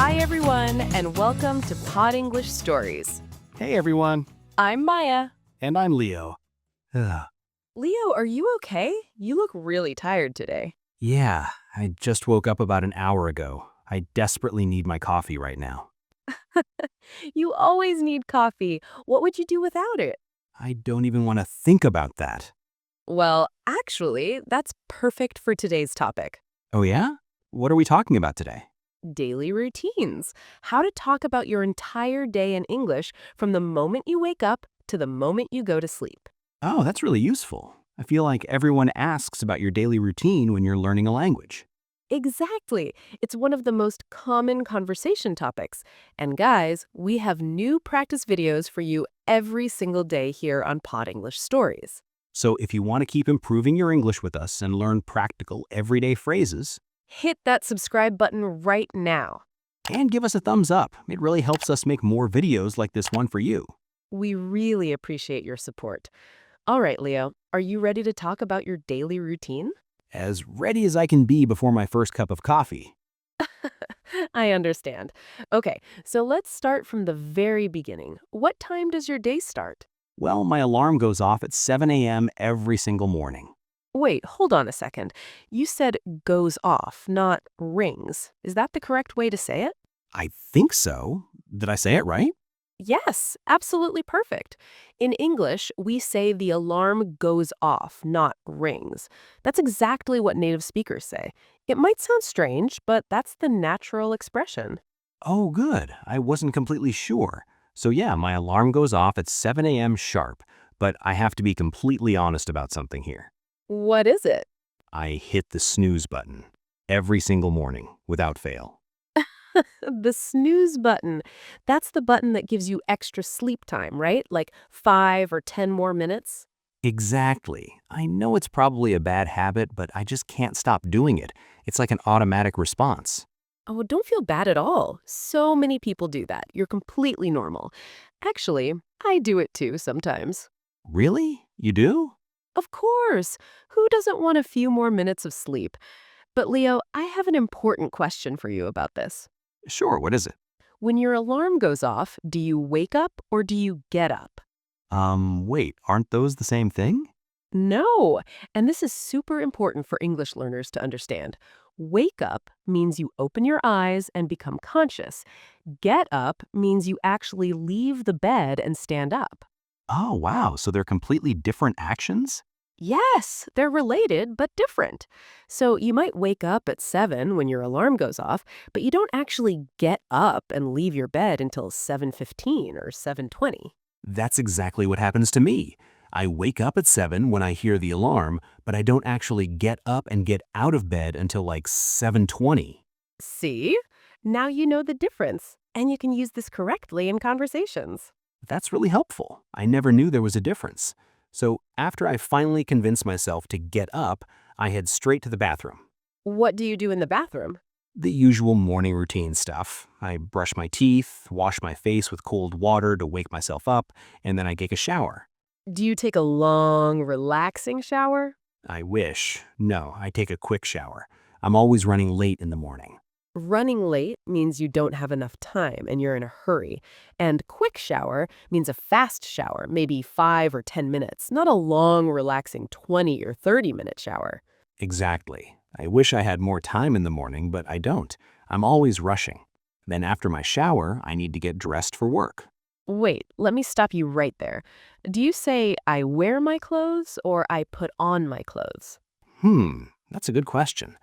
Hi, everyone, and welcome to Pod English Stories. Hey everyone, I'm Maya. and I'm Leo. Ugh. Leo, are you okay? You look really tired today. Yeah, I just woke up about an hour ago. I desperately need my coffee right now. You always need coffee. What would you do without it? I don't even want to think about that. Well, actually, that's perfect for today's topic. Oh yeah? What are we talking about today? Daily routines. How to talk about your entire day in English from the moment you wake up to the moment you go to sleep. Oh, that's really useful. I feel like everyone asks about your daily routine when you're learning a language. Exactly. It's one of the most common conversation topics. And guys, we have new practice videos for you every single day here on Pod English Stories. So if you want to keep improving your English with us and learn practical everyday phrases, Hit that subscribe button right now. and give us a thumbs up. It really helps us make more videos like this one for you. We really appreciate your support. All right, Leo, are you ready to talk about your daily routine? As ready as I can be before my first cup of coffee. I understand. Okay, so let's start from the very beginning. What time does your day start? Well, my alarm goes off at 7 a.m. every single morning. Wait, hold on a second. You said goes off, not rings. Is that the correct way to say it? I think so. Did I say it right? Yes, absolutely perfect. In English, we say the alarm goes off, not rings. That's exactly what native speakers say. It might sound strange, but that's the natural expression. Oh, good. I wasn't completely sure. So yeah, my alarm goes off at 7 a.m. sharp, but I have to be completely honest about something here. What is it? I hit the snooze button every single morning without fail. The snooze button. That's the button that gives you extra sleep time, right? Like 5 or 10 more minutes? Exactly. I know it's probably a bad habit, but I just can't stop doing it. It's like an automatic response. Oh, don't feel bad at all. So many people do that. You're completely normal. Actually, I do it too sometimes. Really? You do? Of course. Who doesn't want a few more minutes of sleep? But Leo, I have an important question for you about this. Sure, what is it? When your alarm goes off, do you wake up or do you get up? Wait, aren't those the same thing? No. And this is super important for English learners to understand. Wake up means you open your eyes and become conscious. Get up means you actually leave the bed and stand up. Oh, wow, so they're completely different actions? Yes, they're related, but different. So you might wake up at 7 when your alarm goes off, but you don't actually get up and leave your bed until 7:15 or 7:20. That's exactly what happens to me. I wake up at 7 when I hear the alarm, but I don't actually get up and get out of bed until like 7:20. See? Now you know the difference, and you can use this correctly in conversations. That's really helpful. I never knew there was a difference. So after I finally convinced myself to get up, I head straight to the bathroom. What do you do in the bathroom? The usual morning routine stuff. I brush my teeth, wash my face with cold water to wake myself up, and then I take a shower. Do you take a long, relaxing shower? I wish. No, I take a quick shower. I'm always running late in the morning. Running late means you don't have enough time and you're in a hurry. And quick shower means a fast shower, maybe 5 or 10 minutes, not a long, relaxing 20 or 30-minute shower. Exactly. I wish I had more time in the morning, but I don't. I'm always rushing. Then after my shower, I need to get dressed for work. Wait, let me stop you right there. Do you say I wear my clothes or I put on my clothes? That's a good question.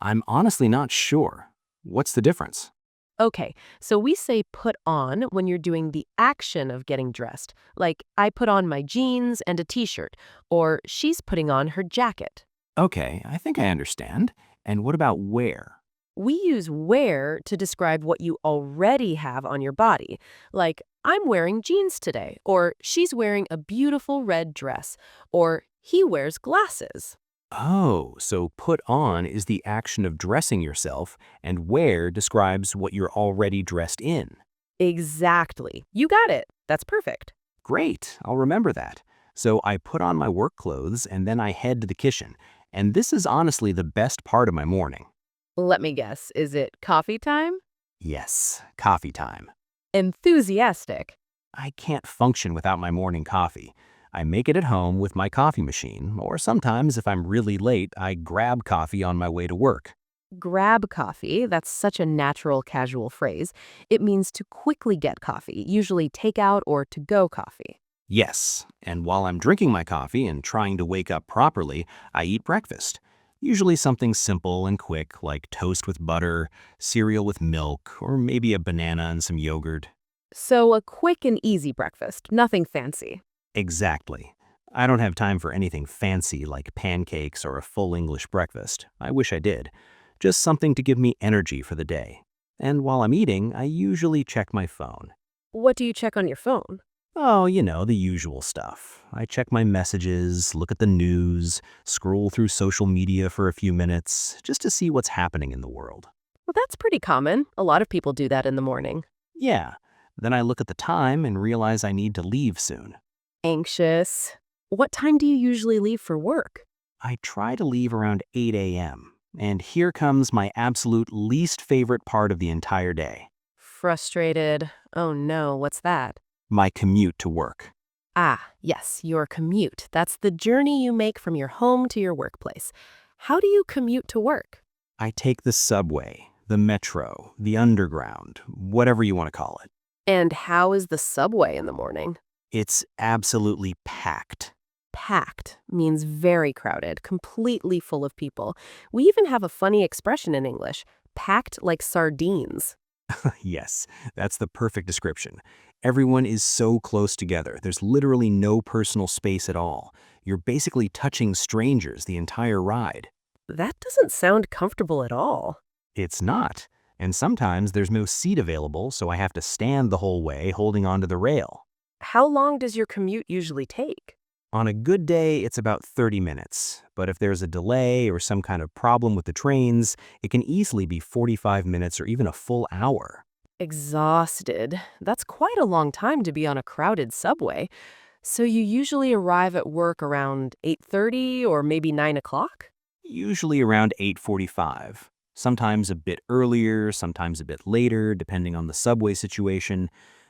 I'm honestly not sure. What's the difference? Okay, so we say put on when you're doing the action of getting dressed, like I put on my jeans and a t-shirt, or she's putting on her jacket. Okay, I think I understand. And what about wear? We use wear to describe what you already have on your body, like I'm wearing jeans today, or she's wearing a beautiful red dress, or he wears glasses. Oh, so put on is the action of dressing yourself, and wear describes what you're already dressed in. Exactly. You got it. That's perfect. Great, I'll remember that. So I put on my work clothes and then I head to the kitchen. And this is honestly the best part of my morning. Let me guess, is it coffee time? Yes, coffee time. Enthusiastic. I can't function without my morning coffee. I make it at home with my coffee machine, or sometimes if I'm really late, I grab coffee on my way to work. Grab coffee, that's such a natural, casual phrase. It means to quickly get coffee, usually takeout or to-go coffee. Yes, and while I'm drinking my coffee and trying to wake up properly, I eat breakfast. Usually something simple and quick like toast with butter, cereal with milk, or maybe a banana and some yogurt. So a quick and easy breakfast, nothing fancy. Exactly. I don't have time for anything fancy like pancakes or a full English breakfast. I wish I did. Just something to give me energy for the day. And while I'm eating, I usually check my phone. What do you check on your phone? Oh, the usual stuff. I check my messages, look at the news, scroll through social media for a few minutes, just to see what's happening in the world. Well, that's pretty common. A lot of people do that in the morning. Yeah. Then I look at the time and realize I need to leave soon. Anxious. What time do you usually leave for work? I try to leave around 8 a.m. And here comes my absolute least favorite part of the entire day. Frustrated. Oh no, what's that? My commute to work. Ah, yes, your commute. That's the journey you make from your home to your workplace. How do you commute to work? I take the subway, the metro, the underground, whatever you want to call it. And how is the subway in the morning? It's absolutely packed. Packed means very crowded, completely full of people. We even have a funny expression in English, packed like sardines. Yes, that's the perfect description. Everyone is so close together. There's literally no personal space at all. You're basically touching strangers the entire ride. That doesn't sound comfortable at all. It's not. And sometimes there's no seat available, so I have to stand the whole way holding onto the rail. How long does your commute usually take? On a good day, it's about 30 minutes. But if there's a delay or some kind of problem with the trains, it can easily be 45 minutes or even a full hour. Exhausted. That's quite a long time to be on a crowded subway. So you usually arrive at work around 8:30 or maybe 9 o'clock? Usually around 8:45. Sometimes a bit earlier, sometimes a bit later, depending on the subway situation.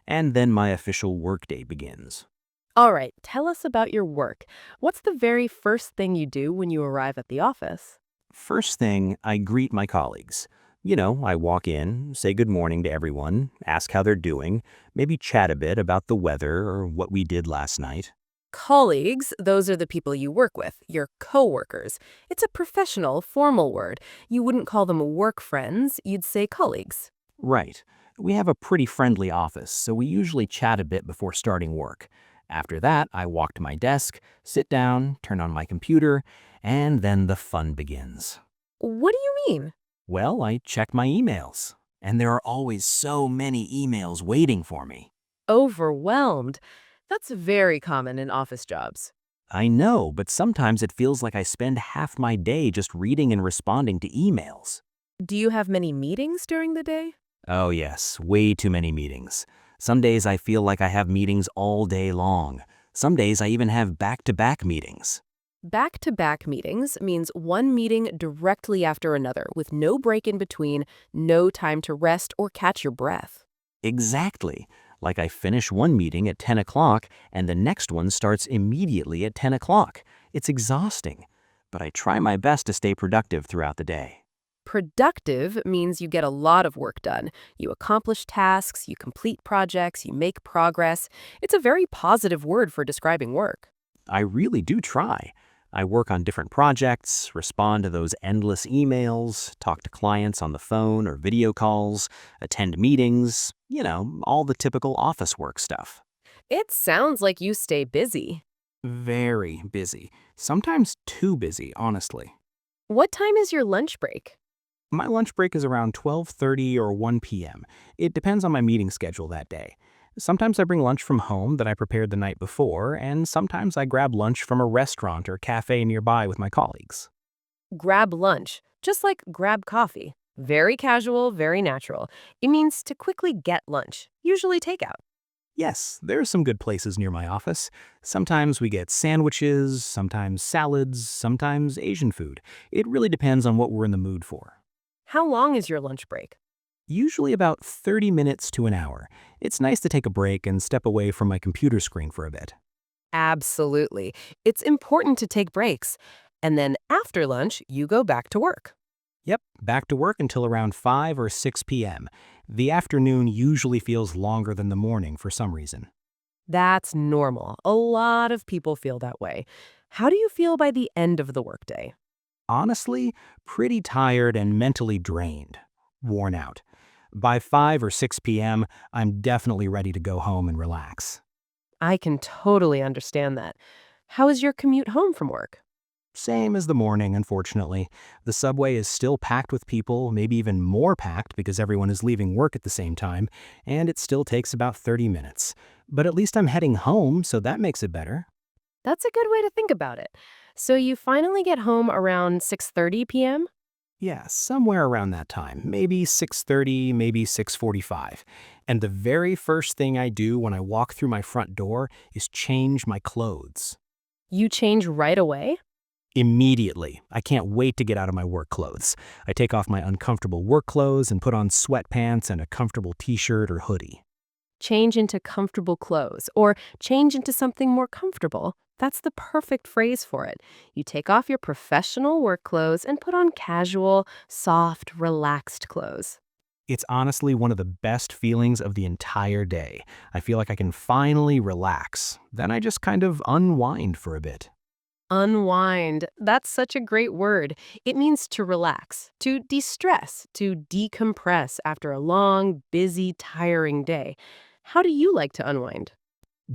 And then my official workday begins. All right, tell us about your work. What's the very first thing you do when you arrive at the office? First thing, I greet my colleagues. I walk in, say good morning to everyone, ask how they're doing, maybe chat a bit about the weather or what we did last night. Colleagues, those are the people you work with, your coworkers. It's a professional, formal word. You wouldn't call them work friends, you'd say colleagues. Right. We have a pretty friendly office, so we usually chat a bit before starting work. After that, I walk to my desk, sit down, turn on my computer, and then the fun begins. What do you mean? Well, I check my emails, and there are always so many emails waiting for me. Overwhelmed. That's very common in office jobs. I know, but sometimes it feels like I spend half my day just reading and responding to emails. Do you have many meetings during the day? Oh yes, way too many meetings. Some days I feel like I have meetings all day long. Some days I even have back-to-back meetings. Back-to-back meetings means one meeting directly after another with no break in between, no time to rest or catch your breath. Exactly. Like I finish one meeting at 10 o'clock and the next one starts immediately at 10 o'clock. It's exhausting, but I try my best to stay productive throughout the day. Productive means you get a lot of work done. You accomplish tasks, you complete projects, you make progress. It's a very positive word for describing work. I really do try. I work on different projects, respond to those endless emails, talk to clients on the phone or video calls, attend meetings, all the typical office work stuff. It sounds like you stay busy. Very busy. Sometimes too busy, honestly. What time is your lunch break? My lunch break is around 12:30 or 1 p.m. It depends on my meeting schedule that day. Sometimes I bring lunch from home that I prepared the night before, and sometimes I grab lunch from a restaurant or cafe nearby with my colleagues. Grab lunch, just like grab coffee. Very casual, very natural. It means to quickly get lunch, usually takeout. Yes, there are some good places near my office. Sometimes we get sandwiches, sometimes salads, sometimes Asian food. It really depends on what we're in the mood for. How long is your lunch break? Usually about 30 minutes to an hour. It's nice to take a break and step away from my computer screen for a bit. Absolutely. It's important to take breaks. And then after lunch, you go back to work. Yep, back to work until around 5 or 6 p.m. The afternoon usually feels longer than the morning for some reason. That's normal. A lot of people feel that way. How do you feel by the end of the workday? Honestly, pretty tired and mentally drained, worn out. By 5 or 6 p.m., I'm definitely ready to go home and relax. I can totally understand that. How is your commute home from work? Same as the morning, unfortunately. The subway is still packed with people, maybe even more packed because everyone is leaving work at the same time, and it still takes about 30 minutes. But at least I'm heading home, so that makes it better. That's a good way to think about it. So you finally get home around 6:30 p.m.? Yeah, somewhere around that time, maybe 6:30, maybe 6:45. And the very first thing I do when I walk through my front door is change my clothes. You change right away? Immediately. I can't wait to get out of my work clothes. I take off my uncomfortable work clothes and put on sweatpants and a comfortable t-shirt or hoodie. Change into comfortable clothes or change into something more comfortable. That's the perfect phrase for it. You take off your professional work clothes and put on casual, soft, relaxed clothes. It's honestly one of the best feelings of the entire day. I feel like I can finally relax. Then I just kind of unwind for a bit. Unwind. That's such a great word. It means to relax, to de-stress, to decompress after a long, busy, tiring day. How do you like to unwind?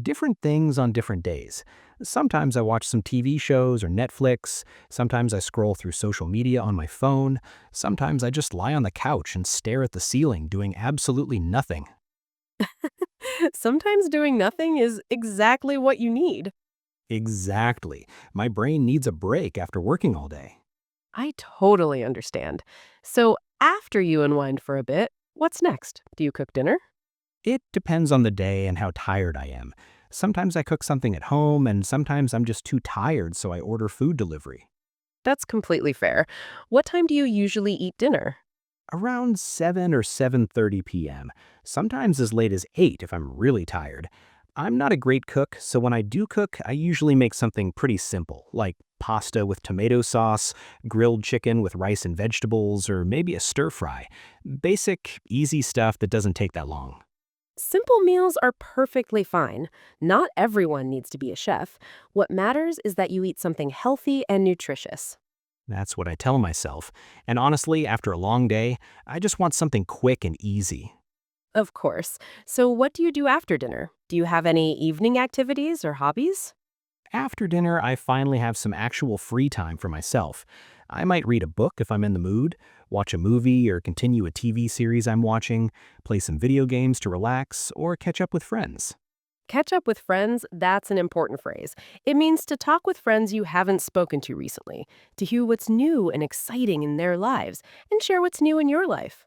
Different things on different days. Sometimes I watch some TV shows or Netflix. Sometimes I scroll through social media on my phone. Sometimes I just lie on the couch and stare at the ceiling doing absolutely nothing. Sometimes doing nothing is exactly what you need. Exactly. My brain needs a break after working all day. I totally understand. So, after you unwind for a bit, what's next? Do you cook dinner? It depends on the day and how tired I am. Sometimes I cook something at home, and sometimes I'm just too tired, so I order food delivery. That's completely fair. What time do you usually eat dinner? Around 7 or 7:30 p.m., sometimes as late as 8 if I'm really tired. I'm not a great cook, so when I do cook, I usually make something pretty simple, like pasta with tomato sauce, grilled chicken with rice and vegetables, or maybe a stir fry. Basic, easy stuff that doesn't take that long. Simple meals are perfectly fine. Not everyone needs to be a chef. What matters is that you eat something healthy and nutritious. That's what I tell myself. And honestly, after a long day, I just want something quick and easy. Of course. So, what do you do after dinner? Do you have any evening activities or hobbies? After dinner, I finally have some actual free time for myself. I might read a book if I'm in the mood, watch a movie or continue a TV series I'm watching, play some video games to relax, or catch up with friends. Catch up with friends, that's an important phrase. It means to talk with friends you haven't spoken to recently, to hear what's new and exciting in their lives, and share what's new in your life.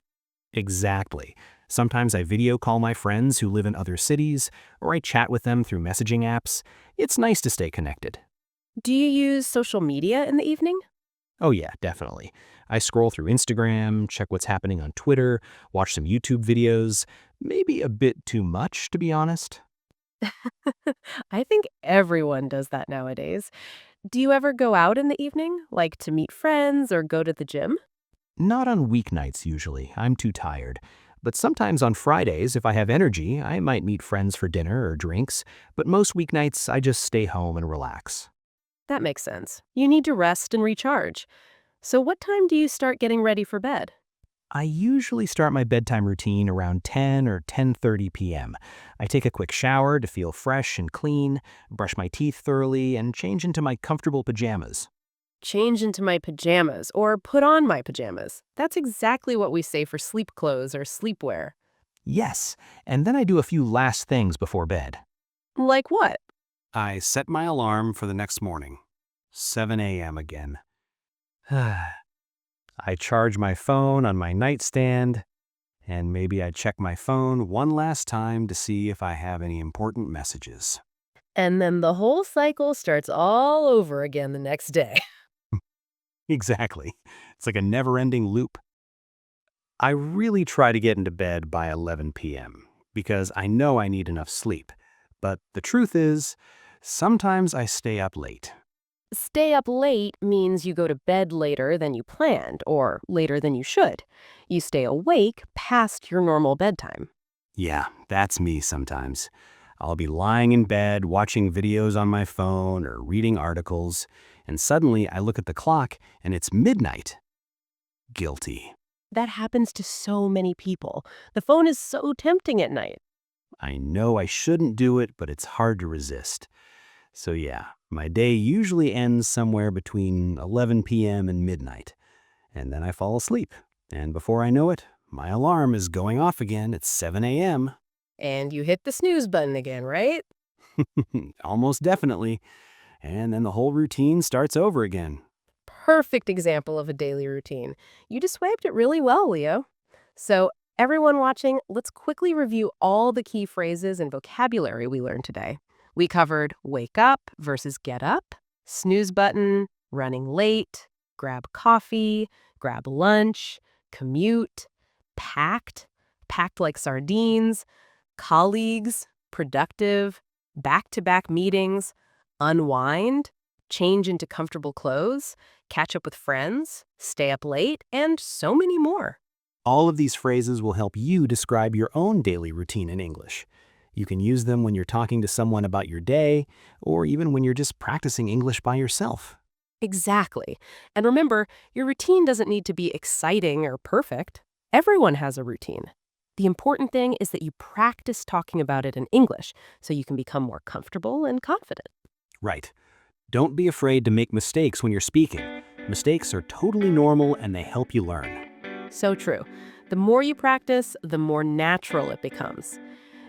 Exactly. Sometimes I video call my friends who live in other cities, or I chat with them through messaging apps. It's nice to stay connected. Do you use social media in the evening? Oh yeah, definitely. I scroll through Instagram, check what's happening on Twitter, watch some YouTube videos. Maybe a bit too much, to be honest. I think everyone does that nowadays. Do you ever go out in the evening, like to meet friends or go to the gym? Not on weeknights usually, I'm too tired. But sometimes on Fridays, if I have energy, I might meet friends for dinner or drinks. But most weeknights, I just stay home and relax. That makes sense. You need to rest and recharge. So, what time do you start getting ready for bed? I usually start my bedtime routine around 10 or 10:30 p.m. I take a quick shower to feel fresh and clean, brush my teeth thoroughly, and change into my comfortable pajamas. Change into my pajamas or put on my pajamas. That's exactly what we say for sleep clothes or sleepwear. Yes, and then I do a few last things before bed. Like what? I set my alarm for the next morning. 7 a.m. again. I charge my phone on my nightstand, and maybe I check my phone one last time to see if I have any important messages. And then the whole cycle starts all over again the next day. Exactly. It's like a never ending loop. I really try to get into bed by 11 p.m. because I know I need enough sleep. But the truth is, sometimes I stay up late. Stay up late means you go to bed later than you planned or later than you should. You stay awake past your normal bedtime. Yeah, that's me sometimes. I'll be lying in bed, watching videos on my phone or reading articles, and suddenly I look at the clock and it's midnight. Guilty. That happens to so many people. The phone is so tempting at night. I know I shouldn't do it, but it's hard to resist. So yeah, my day usually ends somewhere between 11 p.m. and midnight, and then I fall asleep. And before I know it, my alarm is going off again at 7 a.m. And you hit the snooze button again, right? Almost definitely. And then the whole routine starts over again. Perfect example of a daily routine. You described it really well, Leo. So, everyone watching, let's quickly review all the key phrases and vocabulary we learned today. We covered wake up versus get up, snooze button, running late, grab coffee, grab lunch, commute, packed, packed like sardines, colleagues, productive, back-to-back meetings, unwind, change into comfortable clothes, catch up with friends, stay up late, and so many more. All of these phrases will help you describe your own daily routine in English. You can use them when you're talking to someone about your day, or even when you're just practicing English by yourself. Exactly. And remember, your routine doesn't need to be exciting or perfect. Everyone has a routine. The important thing is that you practice talking about it in English so you can become more comfortable and confident. Right. Don't be afraid to make mistakes when you're speaking. Mistakes are totally normal and they help you learn. So true. The more you practice, the more natural it becomes.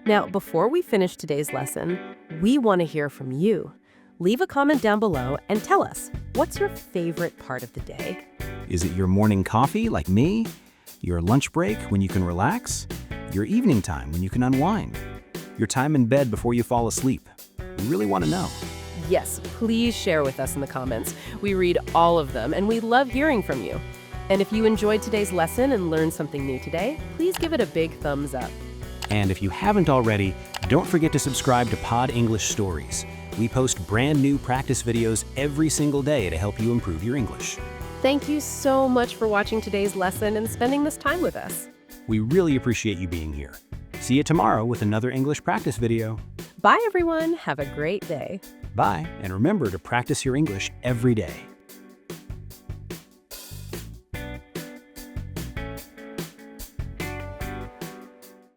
Now, before we finish today's lesson, we want to hear from you. Leave a comment down below and tell us, what's your favorite part of the day? Is it your morning coffee, like me? Your lunch break when you can relax? Your evening time when you can unwind? Your time in bed before you fall asleep? We really want to know. Yes, please share with us in the comments. We read all of them, and we love hearing from you. And if you enjoyed today's lesson and learned something new today, please give it a big thumbs up. And if you haven't already, don't forget to subscribe to PodEnglish Stories. We post brand new practice videos every single day to help you improve your English. Thank you so much for watching today's lesson and spending this time with us. We really appreciate you being here. See you tomorrow with another English practice video. Bye, everyone. Have a great day. Bye, and remember to practice your English every day.